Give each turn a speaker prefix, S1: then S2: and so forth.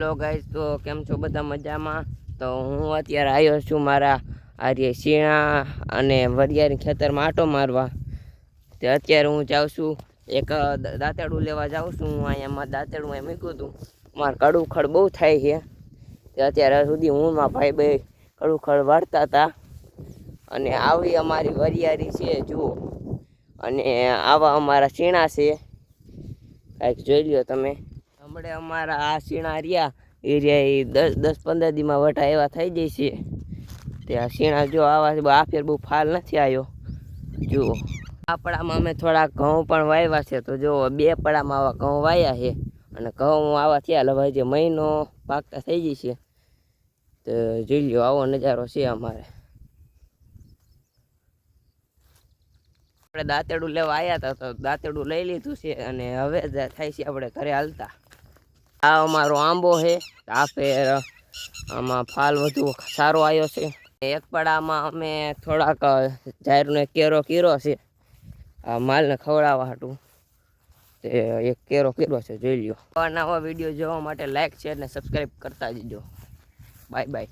S1: Hello guys, તો કેમ છો બધા મજામાં? તો હું અત્યારે આવ્યો છું મારા આર્ય શીણા અને વરિયાળી ખેતરમાં આટો મારવા. તે અત્યારે હું જાઉં છું એક દાંતેડું લેવા જાઉં છું. હું અહીંયા મારા દાંતેડું અહીં મૂક્યું હતું. મારે કડુખડ બહુ થાય છે. તે અત્યારે સુધી હું મારા ભાઈ બે કડુખડ વાળતા હતા. અને આવી અમારી વરિયાળી છે જુઓ, અને આવા અમારા શીણા છે, કાંઈક જોઈ લ્યો તમે. હમણાં અમારા આ શીણા રહ્યા એ 10-15 દીમાં વટા એવા થઈ જાય છે. તે આ શીણા જો આવા છે, આ ફેર બહુ ફાલ નથી આવ્યો. જુઓ આ પડામાં અમે થોડા ઘઉં પણ વાવ્યા છે. તો જો 2 પડામાં આવા ઘઉં વાવ્યા છે, અને ઘઉં આવા થયા હવે જે મહિનો પાકતા થઈ જશે. તો જોઈ લ્યો આવો નજારો છે અમારે. આપણે દાંતેડું લેવા આવ્યા હતા, તો દાંતેડું લઈ લીધું છે અને હવે થાય છે આપણે ઘરે હાલતા. આ અમારો આંબો છે. આ ફેર આમાં ફાલ વધુ સારો આવ્યો છે. એક પડામાં અમે થોડાક જાહેરનો કેરો કર્યો છે આ માલને ખવડાવવા હાટું. તે એક કેરો કર્યો છે, જોઈ લ્યો. નવા વિડીયો જોવા માટે લાઈક, શેર ને સબસ્ક્રાઈબ કરતા જજો. Bye bye.